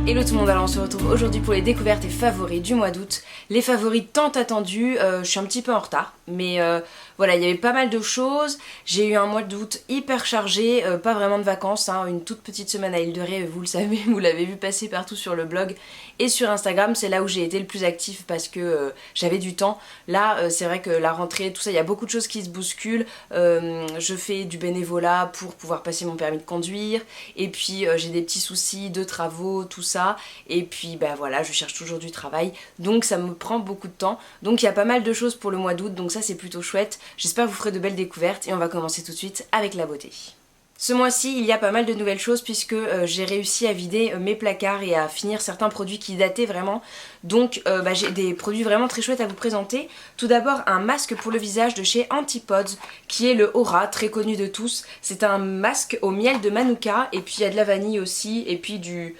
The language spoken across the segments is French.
Hello tout le monde, alors on se retrouve aujourd'hui pour les découvertes et favoris du mois d'août. Les favoris tant attendus, je suis un petit peu en retard, mais voilà, il y avait pas mal de choses. J'ai eu un mois d'août hyper chargé, pas vraiment de vacances, hein, une toute petite semaine à Île de Ré, vous le savez, vous l'avez vu passer partout sur le blog et sur Instagram, c'est là où j'ai été le plus actif parce que j'avais du temps. Là, c'est vrai que la rentrée, tout ça, il y a beaucoup de choses qui se bousculent. Je fais du bénévolat pour pouvoir passer mon permis de conduire, et puis j'ai des petits soucis de travaux, tout ça. Et puis bah voilà, je cherche toujours du travail, donc ça me prend beaucoup de temps. Donc il y a pas mal de choses pour le mois d'août, donc ça c'est plutôt chouette. J'espère que vous ferez de belles découvertes et on va commencer tout de suite avec la beauté. Ce mois-ci, il y a pas mal de nouvelles choses puisque j'ai réussi à vider mes placards et à finir certains produits qui dataient vraiment. Donc j'ai des produits vraiment très chouettes à vous présenter. Tout d'abord, un masque pour le visage de chez Antipodes qui est le Aura, très connu de tous. C'est un masque au miel de Manuka et puis il y a de la vanille aussi et puis du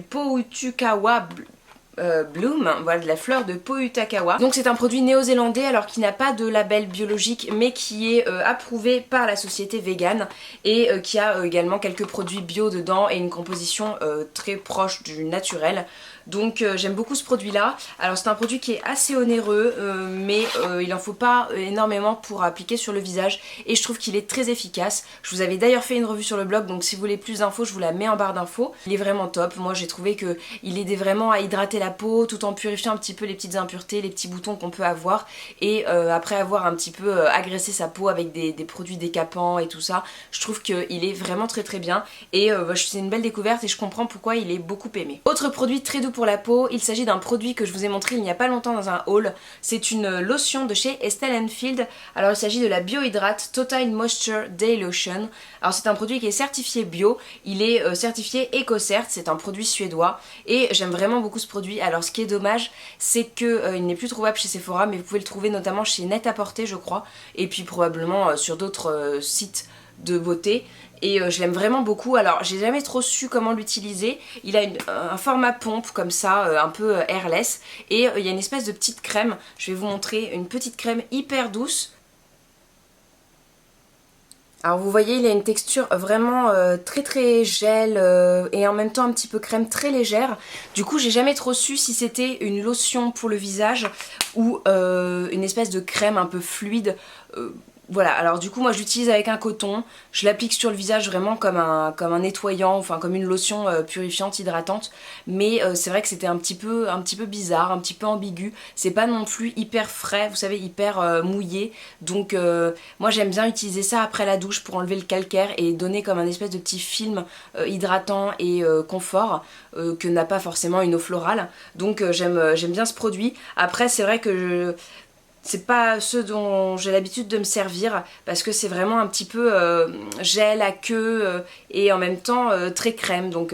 Poutukawa Bloom, voilà, de la fleur de Poutukawa. Donc c'est un produit néo-zélandais alors qui n'a pas de label biologique mais qui est approuvé par la société vegan et qui a également quelques produits bio dedans et une composition très proche du naturel. Donc j'aime beaucoup ce produit là. Alors c'est un produit qui est assez onéreux mais il en faut pas énormément pour appliquer sur le visage et je trouve qu'il est très efficace. Je vous avais d'ailleurs fait une revue sur le blog, donc si vous voulez plus d'infos je vous la mets en barre d'infos. Il est vraiment top, moi j'ai trouvé qu'il aidait vraiment à hydrater la peau tout en purifiant un petit peu les petites impuretés, les petits boutons qu'on peut avoir et après avoir un petit peu agressé sa peau avec des produits décapants et tout ça, je trouve qu'il est vraiment très très bien et c'est une belle découverte et je comprends pourquoi il est beaucoup aimé. Autre produit très doux pour la peau, il s'agit d'un produit que je vous ai montré il n'y a pas longtemps dans un haul. C'est une lotion de chez Estelle Field. Alors il s'agit de la Biohydrate Total Moisture Day Lotion. Alors c'est un produit qui est certifié bio, il est certifié EcoCert, c'est un produit suédois et j'aime vraiment beaucoup ce produit. Alors ce qui est dommage, c'est qu'il n'est plus trouvable chez Sephora, mais vous pouvez le trouver notamment chez Net-à-Porter je crois, et puis probablement sur d'autres sites de beauté. Et je l'aime vraiment beaucoup. Alors j'ai jamais trop su comment l'utiliser. Il a un format pompe comme ça, un peu airless. Et il y a une espèce de petite crème. Je vais vous montrer une petite crème hyper douce. Alors vous voyez, il a une texture vraiment très très gel et en même temps un petit peu crème, très légère. Du coup j'ai jamais trop su si c'était une lotion pour le visage ou une espèce de crème un peu fluide. Voilà, alors du coup moi je l'utilise avec un coton, je l'applique sur le visage vraiment comme un nettoyant, enfin comme une lotion purifiante, hydratante, mais c'est vrai que c'était un petit peu bizarre, un petit peu ambigu, c'est pas non plus hyper frais, vous savez, hyper mouillé, donc moi j'aime bien utiliser ça après la douche pour enlever le calcaire et donner comme un espèce de petit film hydratant et confort que n'a pas forcément une eau florale, donc j'aime bien ce produit. Après c'est vrai que c'est pas ceux dont j'ai l'habitude de me servir parce que c'est vraiment un petit peu gel à queue et en même temps très crème. Donc,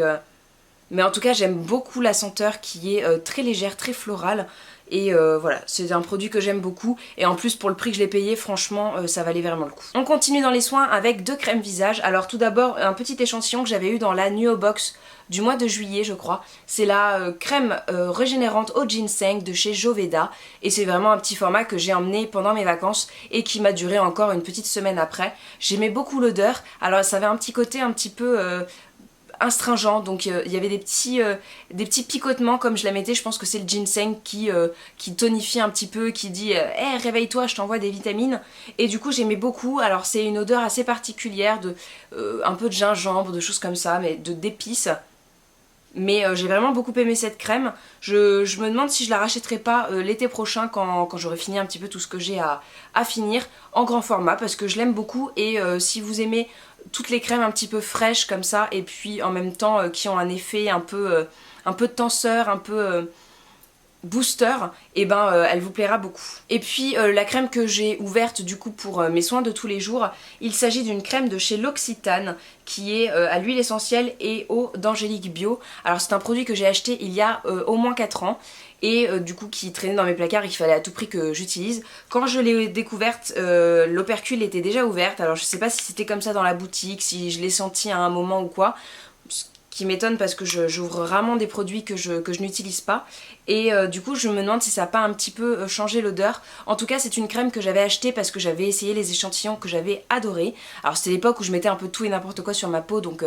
mais en tout cas j'aime beaucoup la senteur qui est très légère, très florale. Et voilà, c'est un produit que j'aime beaucoup et en plus pour le prix que je l'ai payé, franchement ça valait vraiment le coup. On continue dans les soins avec deux crèmes visage. Alors tout d'abord un petit échantillon que j'avais eu dans la Nuo Box du mois de juillet je crois. C'est la crème régénérante au ginseng de chez Joveda et c'est vraiment un petit format que j'ai emmené pendant mes vacances et qui m'a duré encore une petite semaine après. J'aimais beaucoup l'odeur, alors ça avait un petit côté un petit peu astringent, donc il y avait des petits picotements comme je la mettais. Je pense que c'est le ginseng qui tonifie un petit peu, qui dit hey, réveille-toi, je t'envoie des vitamines, et du coup j'aimais beaucoup. Alors c'est une odeur assez particulière de un peu de gingembre, de choses comme ça, mais d'épices. Mais j'ai vraiment beaucoup aimé cette crème. Je me demande si je la rachèterai pas l'été prochain quand j'aurai fini un petit peu tout ce que j'ai à finir en grand format parce que je l'aime beaucoup et si vous aimez toutes les crèmes un petit peu fraîches comme ça et puis en même temps qui ont un effet un peu tenseur, un peu booster, et ben elle vous plaira beaucoup. Et puis la crème que j'ai ouverte du coup pour mes soins de tous les jours, il s'agit d'une crème de chez L'Occitane qui est à l'huile essentielle et eau d'Angélique Bio. Alors c'est un produit que j'ai acheté il y a au moins 4 ans et du coup qui traînait dans mes placards et qu'il fallait à tout prix que j'utilise. Quand je l'ai découverte, l'opercule était déjà ouverte, alors je sais pas si c'était comme ça dans la boutique, si je l'ai senti à un moment ou quoi, qui m'étonne parce que j'ouvre rarement des produits que je n'utilise pas et du coup je me demande si ça n'a pas un petit peu changé l'odeur. En tout cas c'est une crème que j'avais achetée parce que j'avais essayé les échantillons que j'avais adoré. Alors c'était l'époque où je mettais un peu tout et n'importe quoi sur ma peau, donc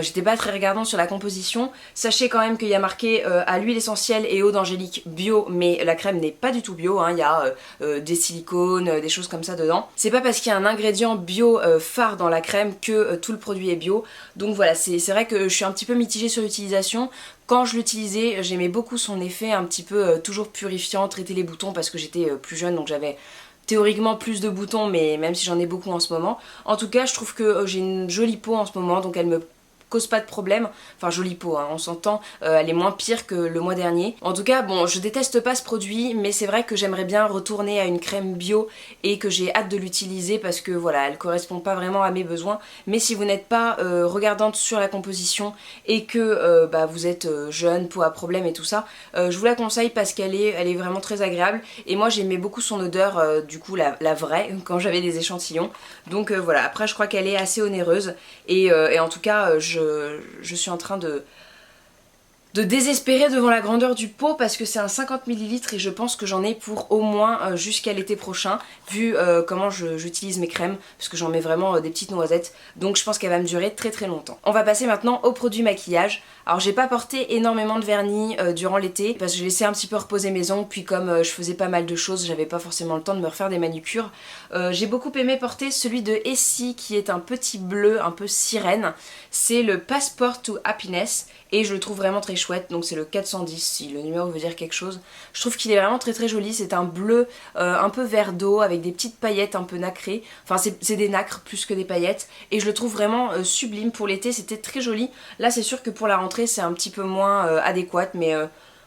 j'étais pas très regardante sur la composition. Sachez quand même qu'il y a marqué à l'huile essentielle et eau d'angélique bio, mais la crème n'est pas du tout bio, hein. Il y a des silicones, des choses comme ça dedans. C'est pas parce qu'il y a un ingrédient bio phare dans la crème que tout le produit est bio. Donc voilà, c'est vrai que je suis un petit peu mitigée sur l'utilisation. Quand je l'utilisais, j'aimais beaucoup son effet un petit peu toujours purifiant, traiter les boutons parce que j'étais plus jeune, donc j'avais théoriquement plus de boutons, mais même si j'en ai beaucoup en ce moment. En tout cas, je trouve que j'ai une jolie peau en ce moment, donc elle me cause pas de problème. Enfin, jolie peau, hein, on s'entend, elle est moins pire que le mois dernier. En tout cas, bon, je déteste pas ce produit, mais c'est vrai que j'aimerais bien retourner à une crème bio et que j'ai hâte de l'utiliser parce que voilà, elle correspond pas vraiment à mes besoins. Mais si vous n'êtes pas regardante sur la composition et que bah, vous êtes jeune, peau à problème et tout ça, je vous la conseille parce qu'elle est vraiment très agréable. Et moi, j'aimais beaucoup son odeur, du coup, la vraie, quand j'avais des échantillons. Donc voilà, après, je crois qu'elle est assez onéreuse. Et en tout cas, je suis en train de désespérer devant la grandeur du pot parce que c'est un 50 ml et je pense que j'en ai pour au moins jusqu'à l'été prochain vu comment j'utilise mes crèmes parce que j'en mets vraiment des petites noisettes, donc je pense qu'elle va me durer très très longtemps. On va passer maintenant au produit maquillage. Alors j'ai pas porté énormément de vernis durant l'été parce que j'ai laissé un petit peu reposer mes ongles, puis comme je faisais pas mal de choses, j'avais pas forcément le temps de me refaire des manucures. J'ai beaucoup aimé porter celui de Essie qui est un petit bleu un peu sirène. C'est le Passport to Happiness et je le trouve vraiment très chouette, donc c'est le 410 si le numéro veut dire quelque chose. Je trouve qu'il est vraiment très très joli, c'est un bleu un peu vert d'eau avec des petites paillettes un peu nacrées, enfin c'est des nacres plus que des paillettes, et je le trouve vraiment sublime pour l'été, c'était très joli. Là c'est sûr que pour la rentrée c'est un petit peu moins adéquat, mais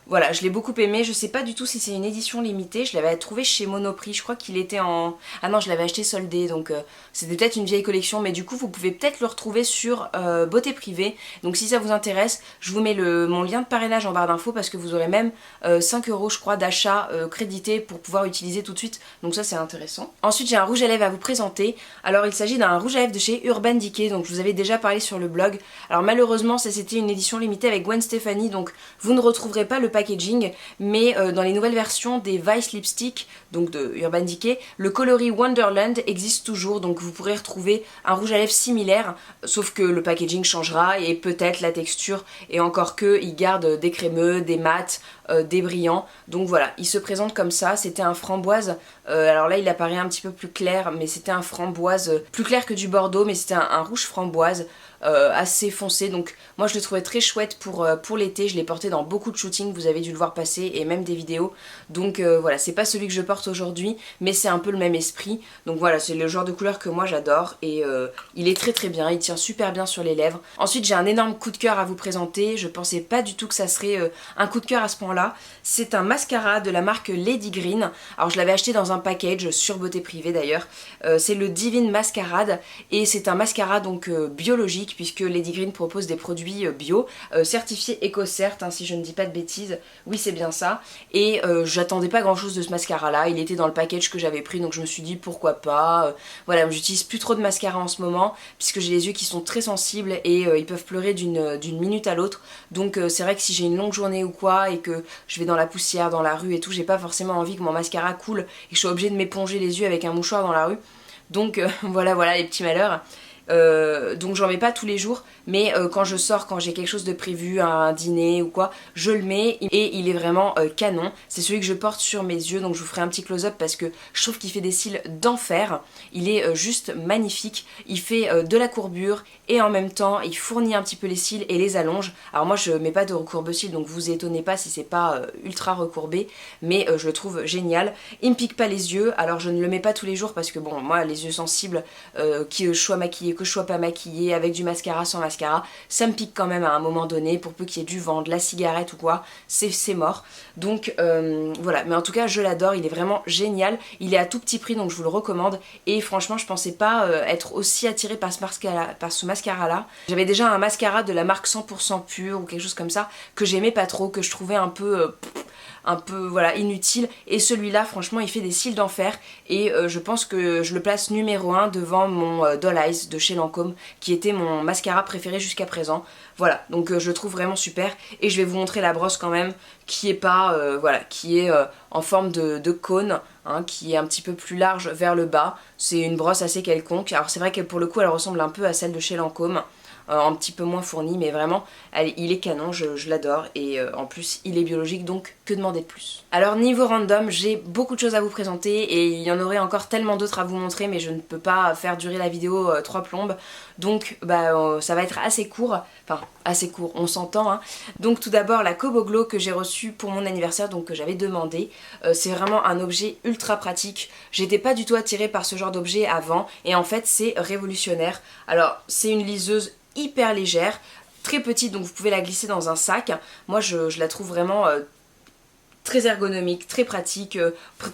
voilà, je l'ai beaucoup aimé. Je sais pas du tout si c'est une édition limitée. Je l'avais trouvé chez Monoprix. Je crois qu'il était en... Ah non, je l'avais acheté soldé. Donc c'était peut-être une vieille collection. Mais du coup, vous pouvez peut-être le retrouver sur Beauté Privée. Donc si ça vous intéresse, je vous mets mon lien de parrainage en barre d'infos. Parce que vous aurez même 5 € je crois d'achat crédité pour pouvoir utiliser tout de suite. Donc ça c'est intéressant. Ensuite j'ai un rouge à lèvres à vous présenter. Alors il s'agit d'un rouge à lèvres de chez Urban Decay. Donc je vous avais déjà parlé sur le blog. Alors malheureusement c'était une édition limitée avec Gwen Stefani. Donc vous ne retrouverez pas le packaging, mais dans les nouvelles versions des Vice Lipstick, donc de Urban Decay, le coloris Wonderland existe toujours, donc vous pourrez retrouver un rouge à lèvres similaire, sauf que le packaging changera et peut-être la texture, et encore que il garde des crémeux, des mats, des brillants, donc voilà, il se présente comme ça. C'était un framboise, alors là il apparaît un petit peu plus clair, mais c'était un framboise plus clair que du bordeaux, mais c'était un rouge framboise assez foncé, donc moi je le trouvais très chouette pour l'été. Je l'ai porté dans beaucoup de shootings, vous avez dû le voir passer, et même des vidéos, donc voilà, c'est pas celui que je porte aujourd'hui, mais c'est un peu le même esprit, donc voilà, c'est le genre de couleur que moi j'adore, et il est très très bien, il tient super bien sur les lèvres. Ensuite j'ai un énorme coup de cœur à vous présenter, je pensais pas du tout que ça serait un coup de cœur à ce point là. C'est un mascara de la marque Lady Green, alors je l'avais acheté dans un package sur Beauté Privée d'ailleurs, c'est le Divine Mascarade, et c'est un mascara donc biologique, puisque Lady Green propose des produits bio, certifiés éco-cert, hein, si je ne dis pas de bêtises, oui c'est bien ça, et j'attendais pas grand chose de ce mascara là, il était dans le package que j'avais pris, donc je me suis dit pourquoi pas, voilà, j'utilise plus trop de mascara en ce moment, puisque j'ai les yeux qui sont très sensibles, et ils peuvent pleurer d'une minute à l'autre, donc c'est vrai que si j'ai une longue journée ou quoi, et que je vais dans la poussière, dans la rue et tout, j'ai pas forcément envie que mon mascara coule, et que je sois obligée de m'éponger les yeux avec un mouchoir dans la rue, donc voilà les petits malheurs. Donc j'en mets pas tous les jours, mais quand je sors, quand j'ai quelque chose de prévu, un dîner ou quoi, je le mets et il est vraiment canon. C'est celui que je porte sur mes yeux, donc je vous ferai un petit close-up parce que je trouve qu'il fait des cils d'enfer. Il est juste magnifique, il fait de la courbure et en même temps il fournit un petit peu les cils et les allonge. Alors moi je mets pas de recourbe-cils, donc vous étonnez pas si c'est pas ultra recourbé, mais je le trouve génial. Il me pique pas les yeux, alors je ne le mets pas tous les jours parce que bon, moi les yeux sensibles, que je sois maquillée, que je sois pas maquillée, avec du mascara, sans mascara, ça me pique quand même à un moment donné, pour peu qu'il y ait du vent, de la cigarette ou quoi, c'est mort. Donc voilà, mais en tout cas je l'adore, il est vraiment génial, il est à tout petit prix donc je vous le recommande, et franchement je pensais pas être aussi attirée par ce mascara là. J'avais déjà un mascara de la marque 100% pur ou quelque chose comme ça, que j'aimais pas trop, que je trouvais un peu voilà, inutile, et celui-là franchement il fait des cils d'enfer, et je pense que je le place numéro 1 devant mon Doll Eyes de chez Lancôme, qui était mon mascara préféré jusqu'à présent. Voilà, donc je le trouve vraiment super, et je vais vous montrer la brosse quand même, qui est pas, voilà, qui est en forme de cône, hein, qui est un petit peu plus large vers le bas. C'est une brosse assez quelconque, alors c'est vrai que pour le coup elle ressemble un peu à celle de chez Lancôme. un petit peu moins fourni, mais vraiment il est canon, je l'adore et en plus il est biologique, donc que demander de plus. Alors niveau random, j'ai beaucoup de choses à vous présenter et il y en aurait encore tellement d'autres à vous montrer, mais je ne peux pas faire durer la vidéo 3 plombes, donc ça va être assez court, enfin assez court, on s'entend hein. Donc tout d'abord la Kobo Glow que j'ai reçue pour mon anniversaire, donc que j'avais demandé, c'est vraiment un objet ultra pratique, j'étais pas du tout attirée par ce genre d'objet avant et en fait c'est révolutionnaire. Alors c'est une liseuse hyper légère, très petite, donc vous pouvez la glisser dans un sac. Moi je la trouve vraiment très ergonomique, très pratique,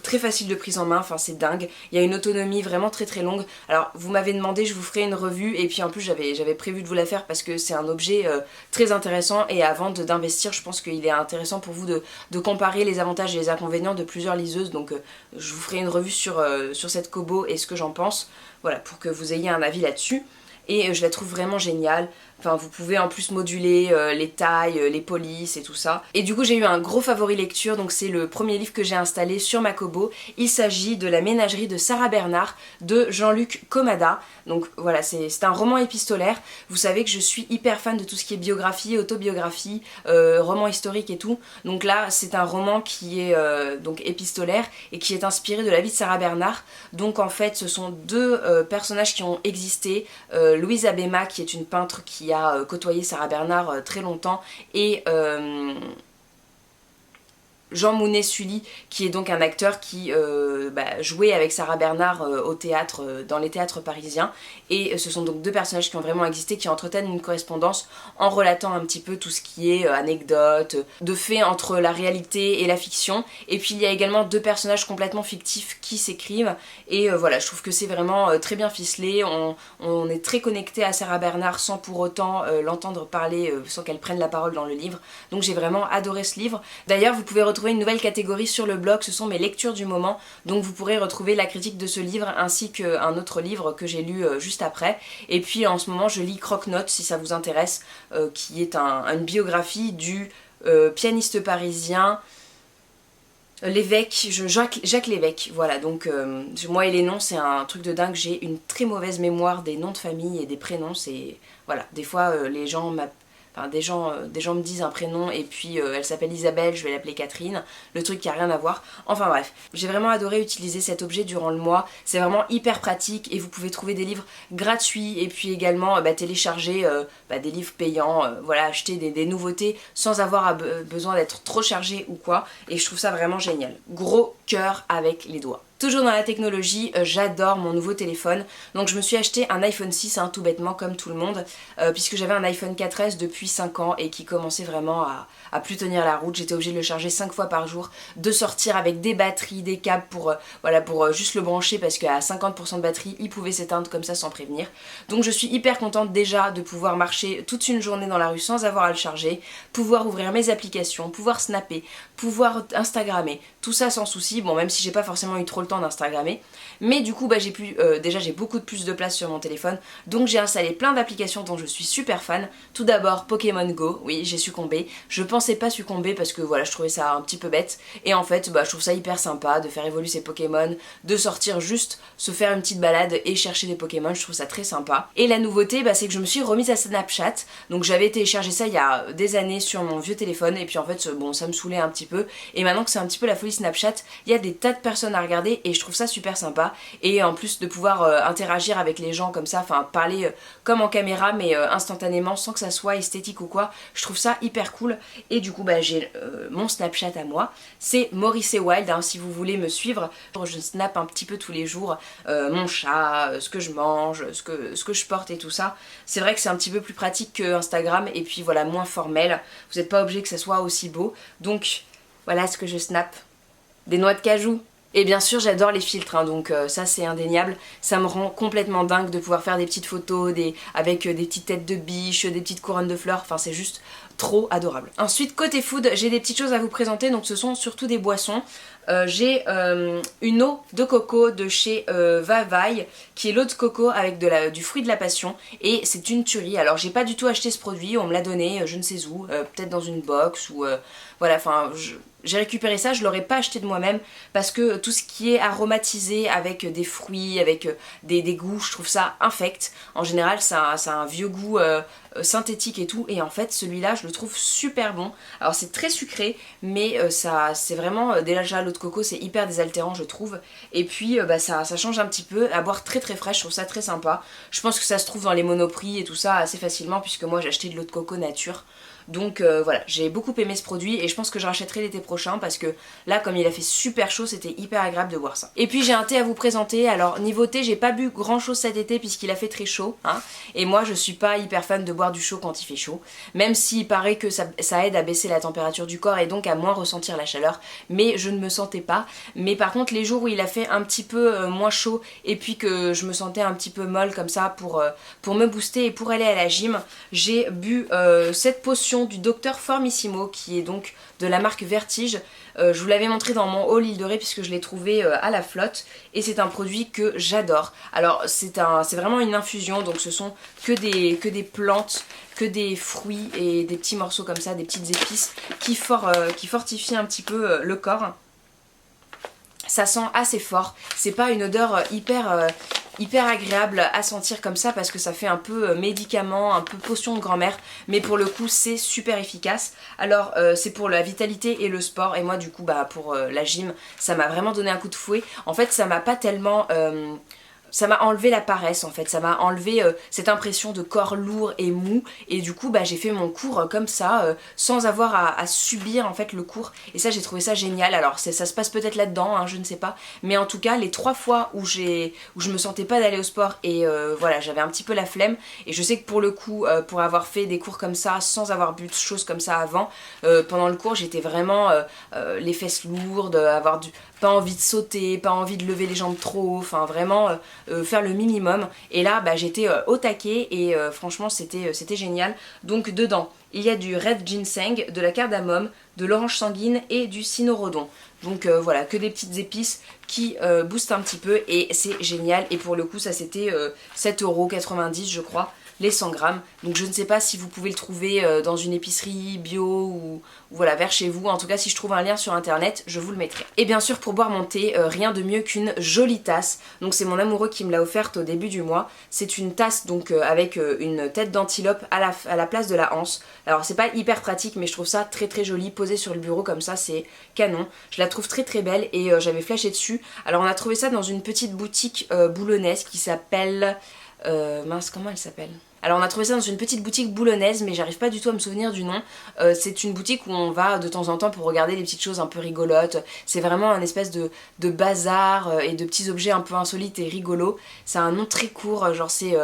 très facile de prise en main, enfin c'est dingue. Il y a une autonomie vraiment très très longue. Alors vous m'avez demandé, je vous ferai une revue et puis en plus j'avais prévu de vous la faire parce que c'est un objet très intéressant et avant d'investir je pense qu'il est intéressant pour vous de comparer les avantages et les inconvénients de plusieurs liseuses, donc je vous ferai une revue sur cette Kobo et ce que j'en pense, voilà, pour que vous ayez un avis là-dessus. Et je la trouve vraiment géniale. Enfin, vous pouvez en plus moduler les tailles, les polices et tout ça. Et du coup, j'ai eu un gros favori lecture, donc c'est le premier livre que j'ai installé sur ma Kobo. Il s'agit de La ménagerie de Sarah Bernhardt de Jean-Luc Comada. Donc voilà, c'est un roman épistolaire. Vous savez que je suis hyper fan de tout ce qui est biographie, autobiographie, roman historique et tout. Donc là, c'est un roman qui est donc épistolaire et qui est inspiré de la vie de Sarah Bernhardt. Donc en fait, ce sont deux personnages qui ont existé. Louise Abéma, qui est une peintre qui a côtoyé Sarah Bernhardt très longtemps, et Jean Mounet-Sully, qui est donc un acteur qui jouait avec Sarah Bernhardt au théâtre, dans les théâtres parisiens. Et ce sont donc deux personnages qui ont vraiment existé, qui entretiennent une correspondance en relatant un petit peu tout ce qui est anecdotes, de faits entre la réalité et la fiction. Et puis il y a également deux personnages complètement fictifs qui s'écrivent. Et voilà, je trouve que c'est vraiment très bien ficelé. On est très connecté à Sarah Bernhardt sans pour autant l'entendre parler, sans qu'elle prenne la parole dans le livre. Donc j'ai vraiment adoré ce livre. D'ailleurs, vous pouvez retrouver une nouvelle catégorie sur le blog, ce sont mes lectures du moment, donc vous pourrez retrouver la critique de ce livre ainsi qu'un autre livre que j'ai lu juste après. Et puis en ce moment je lis Croque-Notes si ça vous intéresse, qui est une biographie du pianiste parisien Lévesque, Jacques Lévesque, voilà, donc moi et les noms c'est un truc de dingue, j'ai une très mauvaise mémoire des noms de famille et des prénoms, c'est, voilà, des fois les gens m'appellent. Enfin, des gens me disent un prénom et puis elle s'appelle Isabelle, je vais l'appeler Catherine, le truc qui a rien à voir. Enfin bref, j'ai vraiment adoré utiliser cet objet durant le mois, c'est vraiment hyper pratique et vous pouvez trouver des livres gratuits et puis également télécharger des livres payants, voilà, acheter des nouveautés sans avoir besoin d'être trop chargé ou quoi, et je trouve ça vraiment génial. Gros cœur avec les doigts. Toujours dans la technologie, j'adore mon nouveau téléphone, donc je me suis acheté un iPhone 6, hein, tout bêtement comme tout le monde, puisque j'avais un iPhone 4S depuis 5 ans et qui commençait vraiment à plus tenir la route. J'étais obligée de le charger 5 fois par jour, de sortir avec des batteries, des câbles pour juste le brancher parce qu'à 50% de batterie, il pouvait s'éteindre comme ça sans prévenir. Donc je suis hyper contente déjà de pouvoir marcher toute une journée dans la rue sans avoir à le charger, pouvoir ouvrir mes applications, pouvoir snapper, pouvoir instagrammer, tout ça sans souci, bon même si j'ai pas forcément eu trop le temps d'instagrammer, mais du coup déjà j'ai beaucoup de plus de place sur mon téléphone, donc j'ai installé plein d'applications dont je suis super fan. Tout d'abord Pokémon Go, oui j'ai succombé, je pensais pas succomber parce que voilà je trouvais ça un petit peu bête, et en fait je trouve ça hyper sympa de faire évoluer ces Pokémon, de sortir juste se faire une petite balade et chercher des Pokémon, je trouve ça très sympa. Et la nouveauté c'est que je me suis remise à Snapchat, donc j'avais téléchargé ça il y a des années sur mon vieux téléphone et puis en fait bon ça me saoulait un petit peu, et maintenant que c'est un petit peu la folie Snapchat, il y a des tas de personnes à regarder et je trouve ça super sympa, et en plus de pouvoir interagir avec les gens comme ça, enfin parler comme en caméra mais instantanément sans que ça soit esthétique ou quoi, je trouve ça hyper cool. Et du coup j'ai mon Snapchat à moi, c'est Morrissey Wild, hein, si vous voulez me suivre, je snap un petit peu tous les jours mon chat, ce que je mange, ce que je porte et tout ça. C'est vrai que c'est un petit peu plus pratique que Instagram et puis voilà, moins formel, vous n'êtes pas obligé que ça soit aussi beau, donc voilà ce que je snap. Des noix de cajou. Et bien sûr j'adore les filtres, hein, donc ça c'est indéniable, ça me rend complètement dingue de pouvoir faire des petites photos avec des petites têtes de biches, des petites couronnes de fleurs, enfin c'est juste trop adorable. Ensuite côté food, j'ai des petites choses à vous présenter, donc ce sont surtout des boissons. J'ai une eau de coco de chez Vavaille qui est l'eau de coco avec du fruit de la passion et c'est une tuerie. Alors j'ai pas du tout acheté ce produit, on me l'a donné je ne sais où, peut-être dans une box ou voilà, enfin j'ai récupéré ça, je l'aurais pas acheté de moi-même parce que tout ce qui est aromatisé avec des fruits, avec des goûts, je trouve ça infect. En général ça a un vieux goût synthétique et tout, et en fait celui-là je le trouve super bon. Alors c'est très sucré mais c'est vraiment déjà l'eau de coco c'est hyper désaltérant je trouve, et puis ça change un petit peu, à boire très très fraîche, je trouve ça très sympa. Je pense que ça se trouve dans les Monoprix et tout ça assez facilement puisque moi j'ai acheté de l'eau de coco nature. Donc voilà, j'ai beaucoup aimé ce produit et je pense que je rachèterai l'été prochain parce que là comme il a fait super chaud c'était hyper agréable de boire ça. Et puis j'ai un thé à vous présenter. Alors niveau thé j'ai pas bu grand chose cet été puisqu'il a fait très chaud hein, et moi je suis pas hyper fan de boire du chaud quand il fait chaud, même s'il paraît que ça aide à baisser la température du corps et donc à moins ressentir la chaleur, mais je ne me sentais pas. Mais par contre les jours où il a fait un petit peu moins chaud et puis que je me sentais un petit peu molle comme ça pour me booster et pour aller à la gym, j'ai bu cette potion du Docteur Formissimo qui est donc de la marque Vertige. Je vous l'avais montré dans mon haul Île de Ré puisque je l'ai trouvé à la flotte et c'est un produit que j'adore. Alors c'est vraiment une infusion, donc ce sont que des plantes, que des fruits et des petits morceaux comme ça, des petites épices qui fortifient un petit peu le corps. Ça sent assez fort, c'est pas une odeur hyper agréable à sentir comme ça parce que ça fait un peu médicament, un peu potion de grand-mère, mais pour le coup c'est super efficace. Alors c'est pour la vitalité et le sport, et moi du coup pour la gym ça m'a vraiment donné un coup de fouet. En fait ça m'a pas tellement... ça m'a enlevé la paresse en fait, ça m'a enlevé cette impression de corps lourd et mou, et du coup j'ai fait mon cours comme ça sans avoir à subir en fait le cours, et ça j'ai trouvé ça génial. Alors ça se passe peut-être là-dedans, hein, je ne sais pas, mais en tout cas les 3 fois où je me sentais pas d'aller au sport et voilà j'avais un petit peu la flemme, et je sais que pour le coup pour avoir fait des cours comme ça sans avoir bu de choses comme ça avant, pendant le cours j'étais vraiment les fesses lourdes, pas envie de sauter, pas envie de lever les jambes trop haut, enfin vraiment faire le minimum. Et là j'étais au taquet et franchement c'était génial. Donc dedans il y a du red ginseng, de la cardamome, de l'orange sanguine et du cynorhodon. Donc voilà, que des petites épices qui boostent un petit peu et c'est génial. Et pour le coup ça c'était 7,90 € je crois, les 100 grammes. Donc je ne sais pas si vous pouvez le trouver dans une épicerie bio ou voilà vers chez vous. En tout cas si je trouve un lien sur internet je vous le mettrai. Et bien sûr pour boire mon thé, rien de mieux qu'une jolie tasse. Donc c'est mon amoureux qui me l'a offerte au début du mois. C'est une tasse donc avec une tête d'antilope à la place de la anse. Alors c'est pas hyper pratique mais je trouve ça très très joli, posé sur le bureau comme ça c'est canon. Je la trouve très très belle et j'avais flashé dessus. Alors on a trouvé ça dans une petite boutique boulonnaise qui s'appelle... mince, comment elle s'appelle ? Alors on a trouvé ça dans une petite boutique boulonnaise mais j'arrive pas du tout à me souvenir du nom. C'est une boutique où on va de temps en temps pour regarder les petites choses un peu rigolotes. C'est vraiment un espèce de bazar et de petits objets un peu insolites et rigolos. C'est un nom très court, genre c'est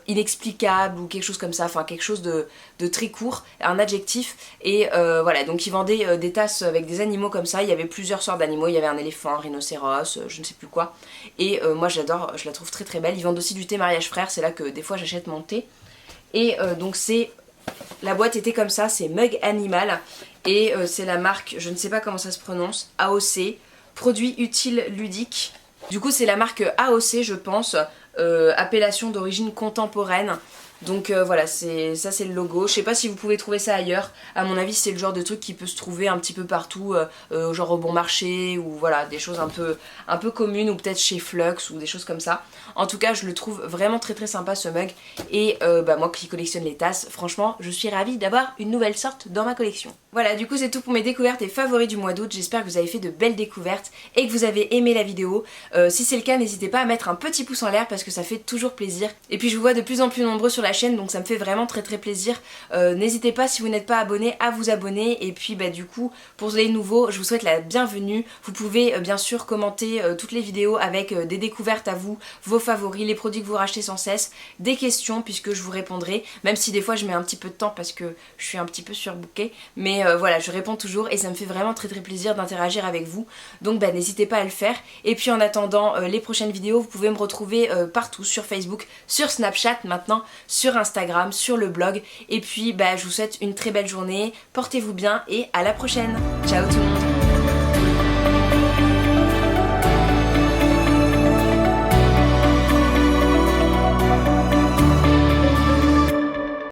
inexplicable ou quelque chose comme ça, enfin quelque chose de très court, un adjectif. Et voilà, donc ils vendaient des tasses avec des animaux comme ça. Il y avait plusieurs sortes d'animaux, il y avait un éléphant, un rhinocéros, je ne sais plus quoi. Et moi j'adore, je la trouve très très belle. Ils vendent aussi du thé mariage frère, c'est là que des fois j'achète mon thé. Et donc la boîte était comme ça, c'est Mug Animal et c'est la marque, je ne sais pas comment ça se prononce, AOC, produit utile ludique. Du coup c'est la marque AOC je pense, appellation d'origine contemporaine. Donc voilà, ça c'est le logo. Je sais pas si vous pouvez trouver ça ailleurs. À mon avis c'est le genre de truc qui peut se trouver un petit peu partout, genre au bon marché ou voilà, des choses un peu communes, ou peut-être chez Flux ou des choses comme ça. En tout cas je le trouve vraiment très très sympa ce mug. Et moi qui collectionne les tasses, franchement je suis ravie d'avoir une nouvelle sorte dans ma collection. Voilà, du coup c'est tout pour mes découvertes et favoris du mois d'août. J'espère que vous avez fait de belles découvertes et que vous avez aimé la vidéo. Si c'est le cas, n'hésitez pas à mettre un petit pouce en l'air parce que ça fait toujours plaisir. Et puis je vous vois de plus en plus nombreux sur la chaîne, donc ça me fait vraiment très très plaisir. N'hésitez pas, si vous n'êtes pas abonné, à vous abonner. Et puis du coup pour les nouveaux, je vous souhaite la bienvenue. Vous pouvez bien sûr commenter toutes les vidéos avec des découvertes à vous, vos favoris, les produits que vous rachetez sans cesse, des questions puisque je vous répondrai, même si des fois je mets un petit peu de temps parce que je suis un petit peu surbookée, mais voilà, je réponds toujours et ça me fait vraiment très très plaisir d'interagir avec vous. Donc n'hésitez pas à le faire. Et puis en attendant les prochaines vidéos, vous pouvez me retrouver partout, sur Facebook, sur Snapchat maintenant, sur sur Instagram, sur le blog. Et puis je vous souhaite une très belle journée, portez-vous bien et à la prochaine. Ciao tout le monde.